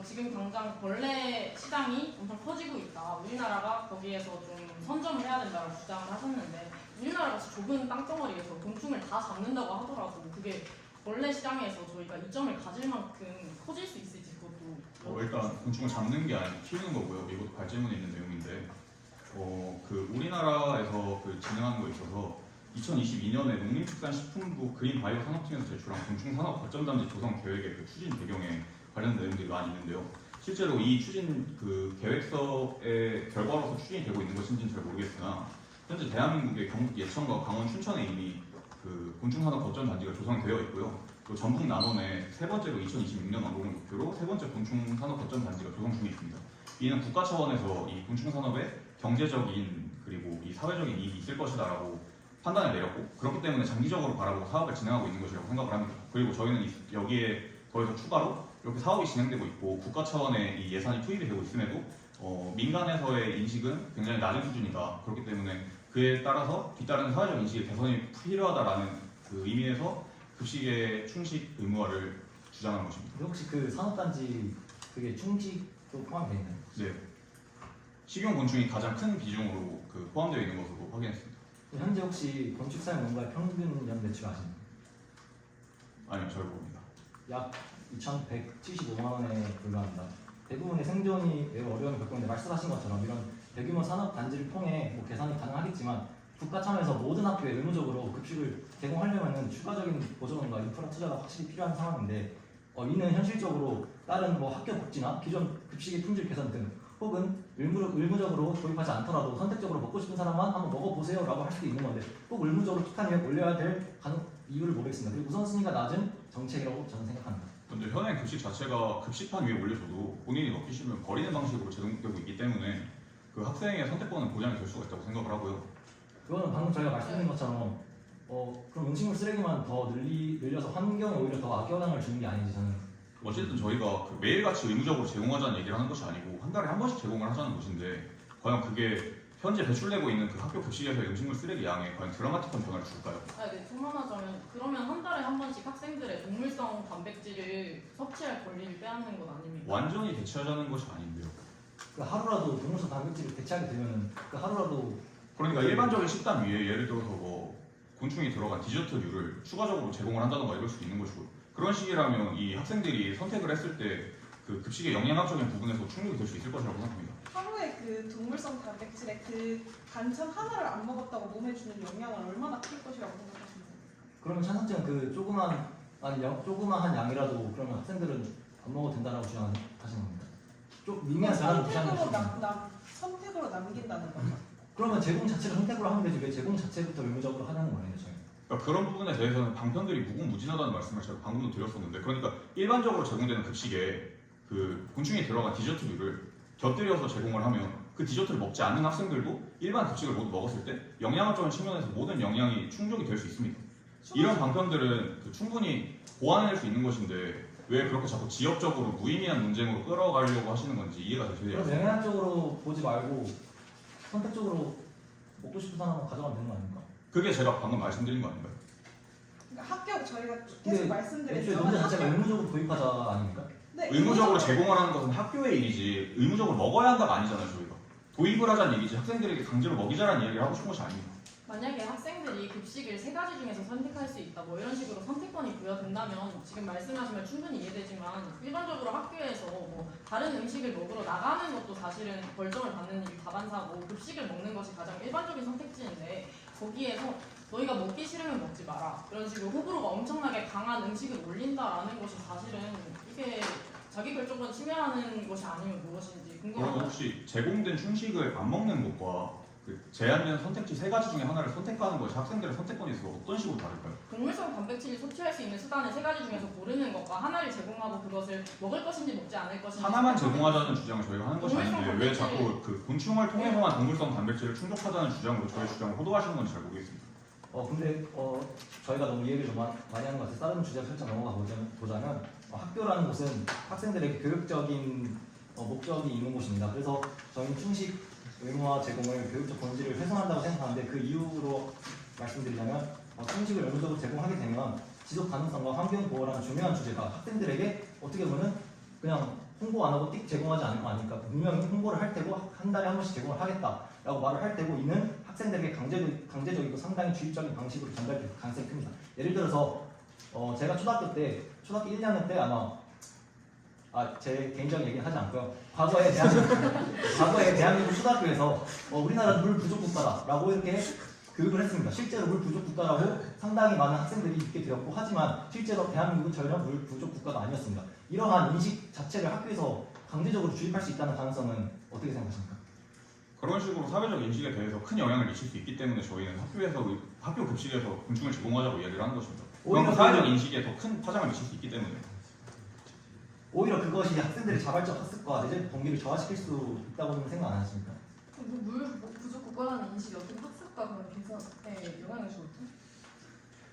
지금 당장 벌레 시장이 엄청 커지고 있다. 우리나라가 거기에서 좀 선점을 해야 된다고 주장을 하셨는데 우리나라 같이 좁은 땅덩어리에서 곤충을 다 잡는다고 하더라도 그게 벌레 시장에서 저희가 이점을 가질 만큼 커질 수 있을지 그것도 일단 곤충을 잡는 게 아니고 키우는 거고요. 이것도 발제문에 있는 내용인데 우리나라에서 진행하는 거에 있어서 2022년에 농림축산식품부 그린바이오 산업팀에서 제출한 곤충산업 발전단지 조성 계획의 추진 배경에 관련된 내용들이 많이 있는데요. 실제로 이 추진 계획서의 결과로서 추진이 되고 있는 것인지는 잘 모르겠으나 현재 대한민국의 경북 예천과 강원 춘천에 이미 곤충산업 발전단지가 조성되어 있고요. 또 전북 남원에 세 번째로 2026년 완공을 목표로 세 번째 곤충산업 발전단지가 조성 중에 있습니다. 이는 국가 차원에서 이 곤충산업에 경제적인 그리고 이 사회적인 이익이 있을 것이다라고 판단을 내렸고 그렇기 때문에 장기적으로 바라보고 사업을 진행하고 있는 것이라고 생각을 합니다. 그리고 저희는 여기에 더해서 추가로 이렇게 사업이 진행되고 있고 국가 차원의 이 예산이 투입이 되고 있음에도 민간에서의 인식은 굉장히 낮은 수준이다. 그렇기 때문에 그에 따라서 뒤따르는 사회적 인식의 개선이 필요하다라는 의미에서 급식의 충식 의무화를 주장한 것입니다. 혹시 그 산업단지 그게 충식도 포함되어 있나요? 네. 식용곤충이 가장 큰 비중으로 포함되어 있는 것으로 확인했습니다. 현재 혹시 건축 사용 농가의 평균 연 매출 아십니까? 아니요, 잘 모릅니다. 약 2,175만 원에 불과합니다. 대부분의 생존이 매우 어려움을 겪고 있는데 말씀하신 것처럼 이런 대규모 산업 단지를 통해 계산이 가능하겠지만 국가 차원에서 모든 학교에 의무적으로 급식을 제공하려면 추가적인 보조금과 인프라 투자가 확실히 필요한 상황인데 이는 현실적으로 다른 학교 복지나 기존 급식의 품질 개선 등 혹은 의무적으로 도입하지 않더라도 선택적으로 먹고 싶은 사람만 한번 먹어보세요 라고 할 수도 있는 건데 꼭 의무적으로 폭탄을 올려야 될 이유를 모르겠습니다. 그리고 우선순위가 낮은 정책이라고 저는 생각합니다. 근데 현행 급식 자체가 급식판 위에 올려줘도 본인이 먹기 싫으면 버리는 방식으로 제공되고 있기 때문에 학생의 선택권은 보장이 될 수가 있다고 생각을 하고요. 그거는 방금 저희가 말씀드린 것처럼 그럼 음식물 쓰레기만 더 늘려서 환경에 오히려 더 악영향을 주는 게 아닌지 저는. 어쨌든 저희가 매일같이 의무적으로 제공하자는 얘기를 하는 것이 아니고 한 달에 한 번씩 제공을 하자는 것인데 과연 그게 현재 배출되고 있는 학교 급식에서의 음식물 쓰레기 양에 과연 드라마틱한 변화를 줄까요? 네, 첨언하자면 그러면 한 달에 한 번씩 학생들의 동물성 단백질을 섭취할 권리를 빼앗는 건 아닙니까? 완전히 대체하자는 것이 아닌데요. 하루라도 동물성 단백질을 대체하게 되면은 하루라도 그러니까 일반적인 식단 위에 예를 들어서 곤충이 들어간 디저트류를 추가적으로 제공을 한다던가 이럴 수도 있는 것이고 그런 식이라면 이 학생들이 선택을 했을 때 급식의 영양학적인 부분에서 충족이 될 수 있을 것이라고 생각합니다. 하루에 동물성 단백질의 반찬 하나를 안 먹었다고 몸에 주는 영향은 얼마나 클 것이라고 생각하십니까? 그러면 찬성증은 조그마한 양이라도 그러면 학생들은 안 먹어도 된다라고 주장하시는 겁니다. 좀 미미한 변화는 무시하는 것입니다. 선택으로 남긴다는 거죠. 그러면 제공 자체를 선택으로 하면 되지 왜 제공 자체부터 의무적으로 하냐는 거예요, 저희. 그러니까 그런 부분에 대해서는 방편들이 무궁무진하다는 말씀을 제가 방금도 드렸었는데 그러니까 일반적으로 제공되는 급식에 곤충이 들어간 디저트류를 곁들여서 제공을 하면 그 디저트를 먹지 않는 학생들도 일반 급식을 모두 먹었을 때 영양학적인 측면에서 모든 영양이 충족이 될 수 있습니다. 이런 방편들은 충분히 보완해낼 수 있는 것인데 왜 그렇게 자꾸 지역적으로 무의미한 논쟁으로 끌어가려고 하시는 건지 이해가 되지 그럼 않습니다. 영양적으로 보지 말고 선택적으로 먹고 싶은 사람은 가져가면 되는 거 아닙니까? 그게 제가 방금 말씀드린 거 아닌가요? 그러니까 학교 저희가 근데 계속 말씀드린 애초에 논제 자체가 의무적으로 도입하자 아닙니까? 네, 의무적으로 제공을 하는 것은 학교의 일이지 의무적으로 먹어야 한다가 아니잖아요. 저희가 도입을 하자는 얘기지 학생들에게 강제로 먹이자라는 이야기를 하고 싶은 것이 아닙니다. 만약에 학생들이 급식을 3가지 중에서 선택할 수 있다 뭐 이런 식으로 선택권이 부여된다면 지금 말씀하시면 충분히 이해되지만 일반적으로 학교에서 뭐 다른 음식을 먹으러 나가는 것도 사실은 벌점을 받는 일이 다반사고 급식을 먹는 것이 가장 일반적인 선택지인데 거기에서 너희가 먹기 싫으면 먹지 마라 이런 식으로 호불호가 엄청나게 강한 음식을 올린다라는 것이 사실은 이게 자기 결정권 침해하는 것이 아니면 무엇인지 그럼 궁금합니다. 혹시 제공된 충식을 안 먹는 것과 그 제한된 선택지 3가지 중에 하나를 선택하는 것이 학생들의 선택권에 있어서 어떤 식으로 다를까요? 동물성 단백질을 섭취할 수 있는 수단을 3가지 중에서 고르는 것과 하나를 제공하고 그것을 먹을 것인지 먹지 않을 것인지 하나만 제공하자는 주장을 저희가 하는 것이 동물성 아닌데 왜 단백질- 자꾸 그 곤충을 통해서만 동물성 단백질을 충족하자는 주장으로 저희 주장을 호도하시는 건지 잘 모르겠습니다. 근데 저희가 너무 이해를 좀 많이 하는 것 같아서 다른 주제 살짝 넘어가 보자면 학교라는 곳은 학생들에게 교육적인 목적이 있는 곳입니다. 그래서 저희는 충식 의무화 제공을 교육적 본질을 훼손한다고 생각하는데 그 이유로 말씀드리자면 충식을 의무적으로 제공하게 되면 지속 가능성과 환경 보호라는 중요한 주제가 학생들에게 어떻게 보면 그냥 홍보 안 하고 띡 제공하지 않을 거 아니까 분명히 홍보를 할 테고 한 달에 한 번씩 제공을 하겠다라고 말을 할 테고 이는 학생들에게 강제적이고 상당히 주입적인 방식으로 전달될 가능성이 큽니다. 예를 들어서 제가 초등학교 1, 2학년 때 아마 제 개인적인 얘기는 하지 않고요. 과거에 대한민국 초등학교에서 우리나라는 물 부족 국가다라고 이렇게 교육을 했습니다. 실제로 물 부족 국가라고 상당히 많은 학생들이 믿게 되었고 하지만 실제로 대한민국은 전혀 물 부족 국가가 아니었습니다. 이러한 인식 자체를 학교에서 강제적으로 주입할 수 있다는 가능성은 어떻게 생각하십니까? 그런 식으로 사회적 인식에 대해서 큰 영향을 미칠 수 있기 때문에 저희는 학교 급식에서 곤충을 제공하자고 이야기를 하는 것입니다. 그럼 사회적 인식에 더 큰 파장을 미칠 수 있기 때문에. 오히려 그것이 학생들의 자발적 학습과 내재적 동기를 저하시킬 수 있다고는 생각 안 하십니까? 물 부족 국가라는 인식이 어떤 학습과 그런 개선에 영향을 주었죠?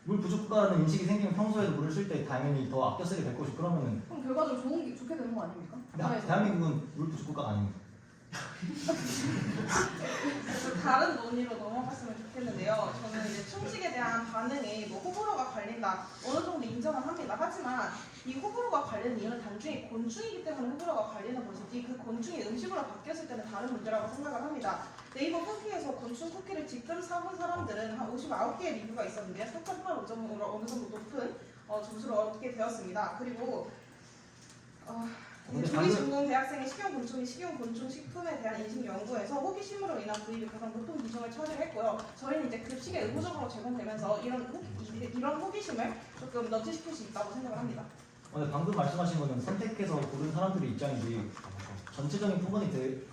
물 부족 국가라는 인식이 생기면 평소에도 물을 쓸 때 당연히 더 아껴 쓰게 될 것이고 그러면은 그럼 결과적으로 좋게 되는 거 아닙니까? 사회에서. 대한민국은 물 부족 국가가 아닙니다. 다른 논의로 넘어갔으면 좋겠는데요. 저는 이제 충식에 대한 반응이 뭐 호불호가 갈린다 어느 정도 인정을 합니다. 하지만 이 호불호가 갈리는 이유는 단순히 곤충이기 때문에 호불호가 갈리는 것이지 그 곤충이 음식으로 바뀌었을 때는 다른 문제라고 생각을 합니다. 네이버 쿠키에서 곤충 쿠키를 직접 사본 사람들은 한 59개의 리뷰가 있었는데 4.8 5점으로 어느 정도 높은 점수를 얻게 되었습니다. 그리고 조기신문 대학생의 식용곤충이 식용곤충 식품에 대한 인식 연구에서 호기심으로 인한 구입이 가장 높은 비중을 차지했고요. 저희는 이제 급식에 의무적으로 제공되면서 이런 호기심을 조금 너치시킬 수 있다고 생각을 합니다. 근데 방금 말씀하신 거는 선택해서 고른 사람들의 입장이지 전체적인 표본을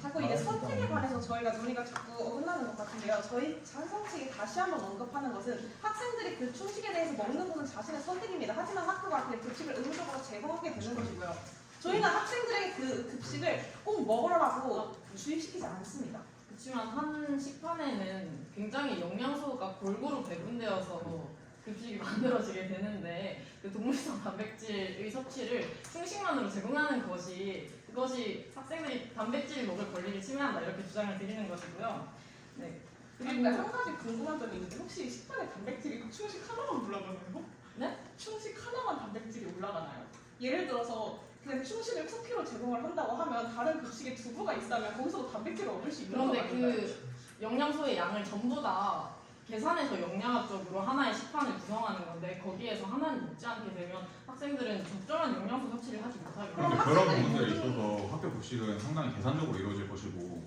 자꾸 이제 선택에 관해서 저희가 논의가 자꾸 어긋나는 것 같은데요. 저희 찬성 측이 다시 한번 언급하는 것은 학생들이 그 충식에 대해서 먹는 것은 자신의 선택입니다. 하지만 학교가 그 급식을 의무적으로 제공하게 되는 것이고요. 저희는 학생들에게 그 급식을 꼭 먹으라고 주입시키지 않습니다. 그렇지만 한 식판에는 굉장히 영양소가 골고루 배분되어서 급식이 만들어지게 되는데 그 동물성 단백질의 섭취를 충식만으로 제공하는 그것이 학생들이 단백질 먹을 권리를 침해한다 이렇게 주장을 드리는 것이고요. 네. 그리고 한 가지 궁금한 점이 있는데 혹시 식판에 단백질이 충식 하나만 올라가나요? 네? 충식 하나만 단백질이 올라가나요? 예를 들어서 그냥 충식을 쿠키로 제공을 한다고 하면 다른 급식에 두부가 있다면 거기서도 단백질을 얻을 수 있는 거 그런데 아닌가요? 그 영양소의 양을 전부 다 계산해서 영양학적으로 하나의 식판을 구성하는 건데 거기에서 하나는 먹지 않게 되면 학생들은 적절한 영양소 섭취를 하지 못하게 그런데 됩니다. 그런 부분들에 있어서 학교 급식은 상당히 계산적으로 이루어질 것이고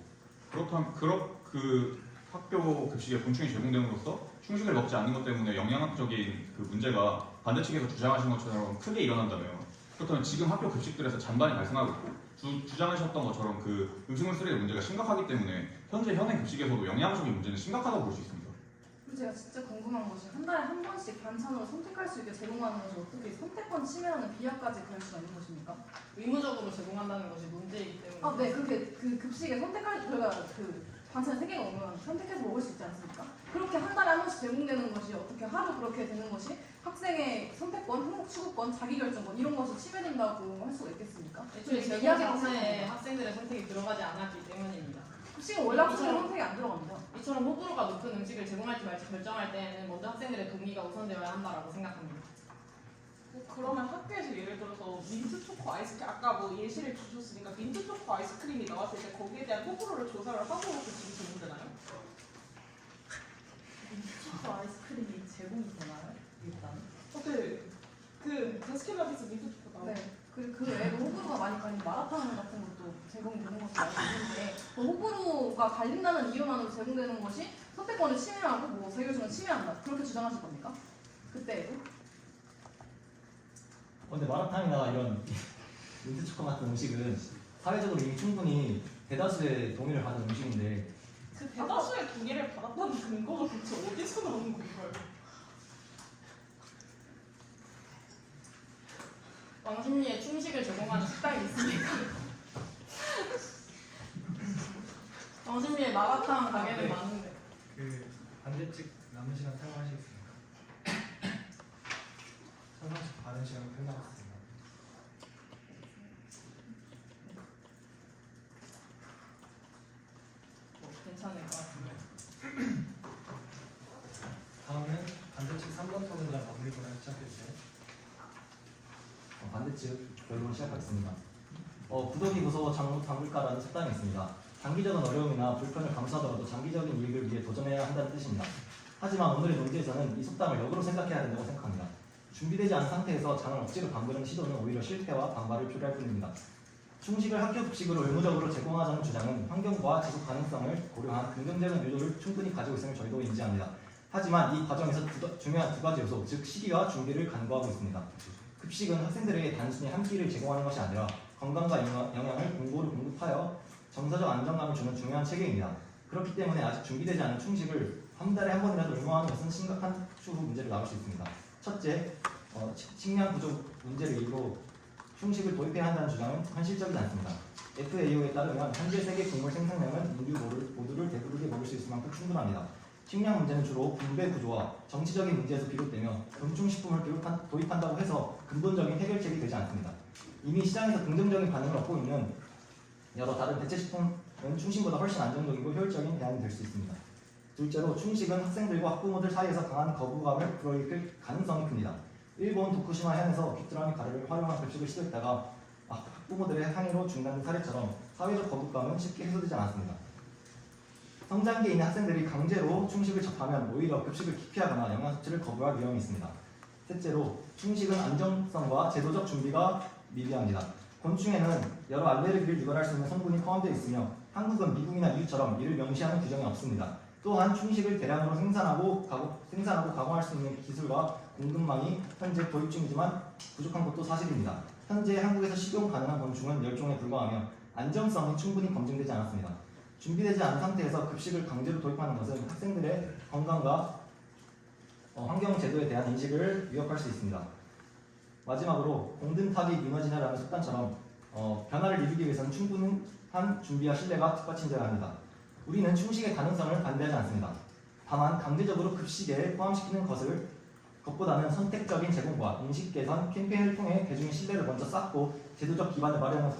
그렇다면 그 학교 급식에 곤충이 제공됨으로써 충식을 먹지 않는 것 때문에 영양학적인 그 문제가 반대측에서 주장하신 것처럼 크게 일어난다면 그렇다면 지금 학교 급식들에서 잔반이 발생하고 있고 주장하셨던 것처럼 그 음식물 쓰레기 문제가 심각하기 때문에 현재 현행 급식에서도 영양적인 문제는 심각하다고 볼 수 있습니다. 그리고 제가 진짜 궁금한 것이 한 달에 한 번씩 반찬으로 선택할 수 있게 제공하는 것이 어떻게 선택권 침해하는 비하까지 갈 수가 있는 것입니까? 의무적으로 제공한다는 것이 문제이기 때문에 네, 그렇게 그 급식에 저희가 그 반찬 3개가 오면 선택해서 먹을 수 있지 않습니까? 그렇게 한 달에 한 번씩 제공되는 것이 어떻게 하루 그렇게 되는 것이 학생의 선택권, 행복 추구권, 자기결정권 이런 것이 침해된다고 할 수가 있겠습니까? 애초에 제공 자체에 학생들의 선택이 들어가지 않았기 때문입니다. 급식은 원래 학생의 선택이 안 들어갑니다. 이처럼 호불호가 높은 음식을 제공할지 말지 결정할 때에는 먼저 학생들의 동의가 우선되어야 한다고 생각합니다. 그러면 학교에서 예를 들어서 민트 초코 아이스크림 아까 뭐 예시를 주셨으니까 민트 초코 아이스크림이 나왔을 때 거기에 대한 호불호를 조사를 하고 지금 제공되나요? 제공되는 것으로 알고 있는데 뭐 호불호가 갈린다는 이유만으로 제공되는 것이 선택권을 침해하고 뭐 자율성을 침해한다 그렇게 주장하실 겁니까? 그때에도? 근데 마라탕이나 이런 민트초코 같은 음식은 사회적으로 이미 충분히 대다수의 동의를 받은 음식인데 그 대다수의 동의를 받았다는 근거가 대체 어디서 나오는 건가요? 왕십리에 충식을 제공하는 식당이 있습니까? 왕십리에 마라탕 가게는 네. 많은데. 그 반대측 남은 시간 사용하시겠습니까? 찬성측 받은 시간 끝나갔습니다. 뭐 괜찮을 것 같은데. 다음은 반대측 3번 토론자 마무리 발언 시작해주세요. 반대측 결론 시작하겠습니다. 구더기 무서워 장못 담글까라는 속담이 있습니다. 단기적인 어려움이나 불편을 감수하더라도 장기적인 이익을 위해 도전해야 한다는 뜻입니다. 하지만 오늘의 논제에서는 이 속담을 역으로 생각해야 된다고 생각합니다. 준비되지 않은 상태에서 장을 억지로 담그는 시도는 오히려 실패와 반발을 초래할 뿐입니다. 충식을 학교 급식으로 의무적으로 제공하자는 주장은 환경과 지속 가능성을 고려한 긍정적인 의도를 충분히 가지고 있음을 저희도 인지합니다. 하지만 이 과정에서 중요한 두 가지 요소, 즉 시기와 준비를 간과하고 있습니다. 급식은 학생들에게 단순히 한 끼를 제공하는 것이 아니라 건강과 영양을 공고루 공급하여 정서적 안정감을 주는 중요한 체계입니다. 그렇기 때문에 아직 준비되지 않은 충식을 한 달에 한 번이라도 의무화하는 것은 심각한 추후 문제를 낳을 수 있습니다. 첫째, 식량 부족 문제를 이유로 충식을 도입해야 한다는 주장은 현실적이지 않습니다. FAO에 따르면 현재 세계 곡물 생산량은 인류 모두를 배부르게 먹을 수 있을 만큼 충분합니다. 식량 문제는 주로 분배 구조와 정치적인 문제에서 비롯되며 곤충식품을 도입한다고 해서 근본적인 해결책이 되지 않습니다. 이미 시장에서 긍정적인 반응을 얻고 있는 여러 다른 대체식품은 충식보다 훨씬 안정적이고 효율적인 대안이 될 수 있습니다. 둘째로 충식은 학생들과 학부모들 사이에서 강한 거부감을 불러일으킬 가능성이 큽니다. 일본 도쿠시마 현에서 귀뚜라미 가루를 활용한 급식을 시도했다가 학부모들의 항의로 중단된 사례처럼 사회적 거부감은 쉽게 해소되지 않았습니다. 성장기에 있는 학생들이 강제로 충식을 접하면 오히려 급식을 기피하거나 영양 섭취를 거부할 위험이 있습니다. 셋째로 충식은 안정성과 제도적 준비가 미비합니다. 곤충에는 여러 알레르기를 유발할 수 있는 성분이 포함되어 있으며 한국은 미국이나 EU처럼 이를 명시하는 규정이 없습니다. 또한 충식을 대량으로 생산하고 가공할 수 있는 기술과 공급망이 현재 도입 중이지만 부족한 것도 사실입니다. 현재 한국에서 식용 가능한 곤충은 10종에 불과하며 안정성이 충분히 검증되지 않았습니다. 준비되지 않은 상태에서 급식을 강제로 도입하는 것은 학생들의 건강과 환경 제도에 대한 인식을 위협할 수 있습니다. 마지막으로 공든타기 미너지냐라는 속담처럼 변화를 이루기 위해서는 충분한 준비와 신뢰가 뒷받침되어야 합니다. 우리는 충식의 가능성을 반대하지 않습니다. 다만 강제적으로 급식에 포함시키는 것보다는 선택적인 제공과 인식 개선 캠페인을 통해 대중의 신뢰를 먼저 쌓고 제도적 기반을 마련한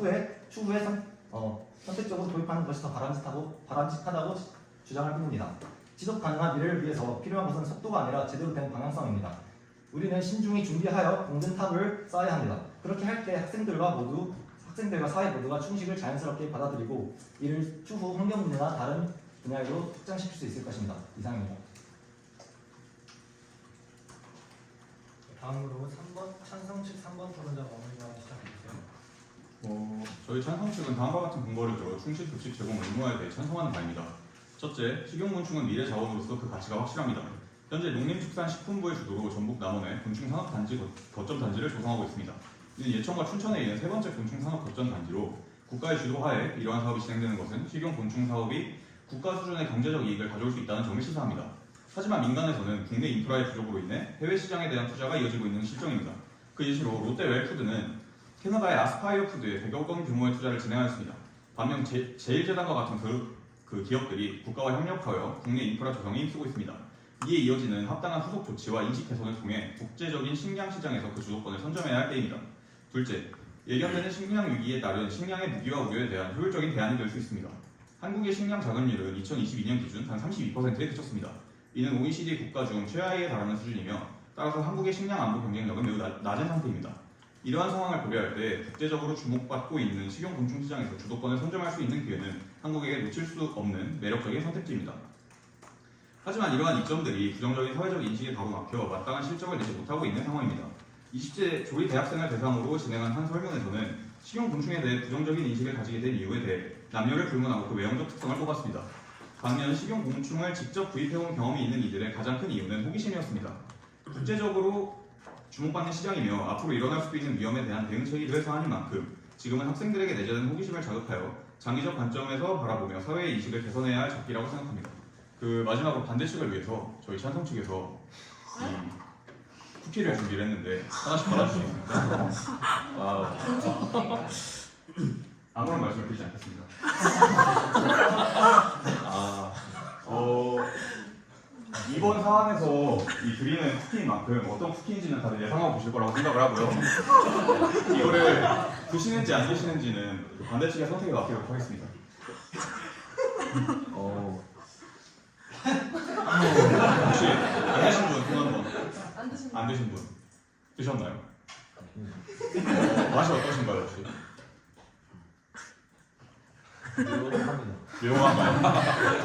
추후에 선택적으로 도입하는 것이 더 바람직하다고 주장할 뿐입니다. 지속 가능한 미래를 위해서 필요한 것은 속도가 아니라 제대로 된 방향성입니다. 우리는 신중히 준비하여 공든탑을 쌓아야 합니다. 그렇게 할 때 학생들과 사회 모두가 충식을 자연스럽게 받아들이고 이를 추후 환경 분야나 다른 분야에도 확장시킬 수 있을 것입니다. 이상입니다. 다음으로 찬성측 3번 토론자 마무리 발언 시작해주세요. 저희 찬성 측은 다음과 같은 근거를 들어 충식 급식 제공 의무화에 대해 찬성하는 바입니다. 첫째, 식용곤충은 미래 자원으로서 그 가치가 확실합니다. 현재 농림축산식품부의 주도로 전북 남원에 곤충산업단지 거점 단지를 조성하고 있습니다. 이는 예천과 춘천에 있는 세 번째 곤충산업 거점 단지로 국가의 주도하에 이러한 사업이 진행되는 것은 식용곤충 사업이 국가 수준의 경제적 이익을 가져올 수 있다는 점을 시사합니다. 하지만 민간에서는 국내 인프라의 부족으로 인해 해외 시장에 대한 투자가 이어지고 있는 실정입니다. 그 예시로 롯데웰푸드는 캐나다의 아스파이어 푸드에 100억 원 규모의 투자를 진행하였습니다. 반면 제일재단과 같은 그 기업들이 국가와 협력하여 국내 인프라 조성에 힘쓰고 있습니다. 이에 이어지는 합당한 후속 조치와 인식 개선을 통해 국제적인 식량 시장에서 그 주도권을 선점해야 할 때입니다. 둘째, 예견되는 식량 위기에 따른 식량의 무기화 우려에 대한 효율적인 대안이 될 수 있습니다. 한국의 식량 자급률은 2022년 기준 단 32%에 그쳤습니다. 이는 OECD 국가 중 최하위에 달하는 수준이며 따라서 한국의 식량 안보 경쟁력은 매우 낮은 상태입니다. 이러한 상황을 고려할 때 국제적으로 주목받고 있는 식용곤충 시장에서 주도권을 선점할 수 있는 기회는 한국에게 놓칠 수 없는 매력적인 선택지입니다. 하지만 이러한 이점들이 부정적인 사회적 인식에 가로막혀 마땅한 실적을 내지 못하고 있는 상황입니다. 20대 조리 대학생을 대상으로 진행한 한 설문에서는 식용 곤충에 대해 부정적인 인식을 가지게 된 이유에 대해 남녀를 불문하고 그 외형적 특성을 뽑았습니다. 반면 식용 곤충을 직접 구입해온 경험이 있는 이들의 가장 큰 이유는 호기심이었습니다. 국제적으로 주목받는 시장이며 앞으로 일어날 수도 있는 위험에 대한 대응책이 될 사안인 만큼 지금은 학생들에게 내재된 호기심을 자극하여 장기적 관점에서 바라보며 사회의 이식을 개선해야 할 적기라고 생각합니다. 그 마지막으로 반대측을 위해서 저희 찬성 측에서 이 쿠키를 준비를 했는데 하나씩 받아주시겠습니까? 아무런 말씀을 드리지 않겠습니다. 이번 사안에서 이 드리는 쿠키인 만큼 어떤 쿠키인지는 다들 예상하고 계실 거라고 생각을 하고요. 이거를 드시는지 안 드시는지는 반대 측의 선택에 맡기도록 하겠습니다. 혹시 안 드신 분 손 한번. 안 드신 분 드셨나요? 맛이 어떠신가요 혹시? 묘한가요?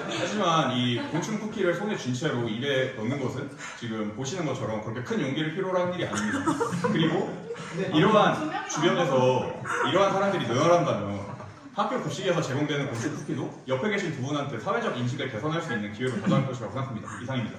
하지만 이 곤충 쿠키를 손에 쥔 채로 입에 넣는 것은 지금 보시는 것처럼 그렇게 큰 용기를 필요로 하는 일이 아닙니다. 그리고 이러한 주변에서 이러한 사람들이 늘어난다면 학교 급식에서 제공되는 곤충 쿠키도 옆에 계신 두 분한테 사회적 인식을 개선할 수 있는 기회를 가져갈 것이라고 생각합니다. 이상입니다.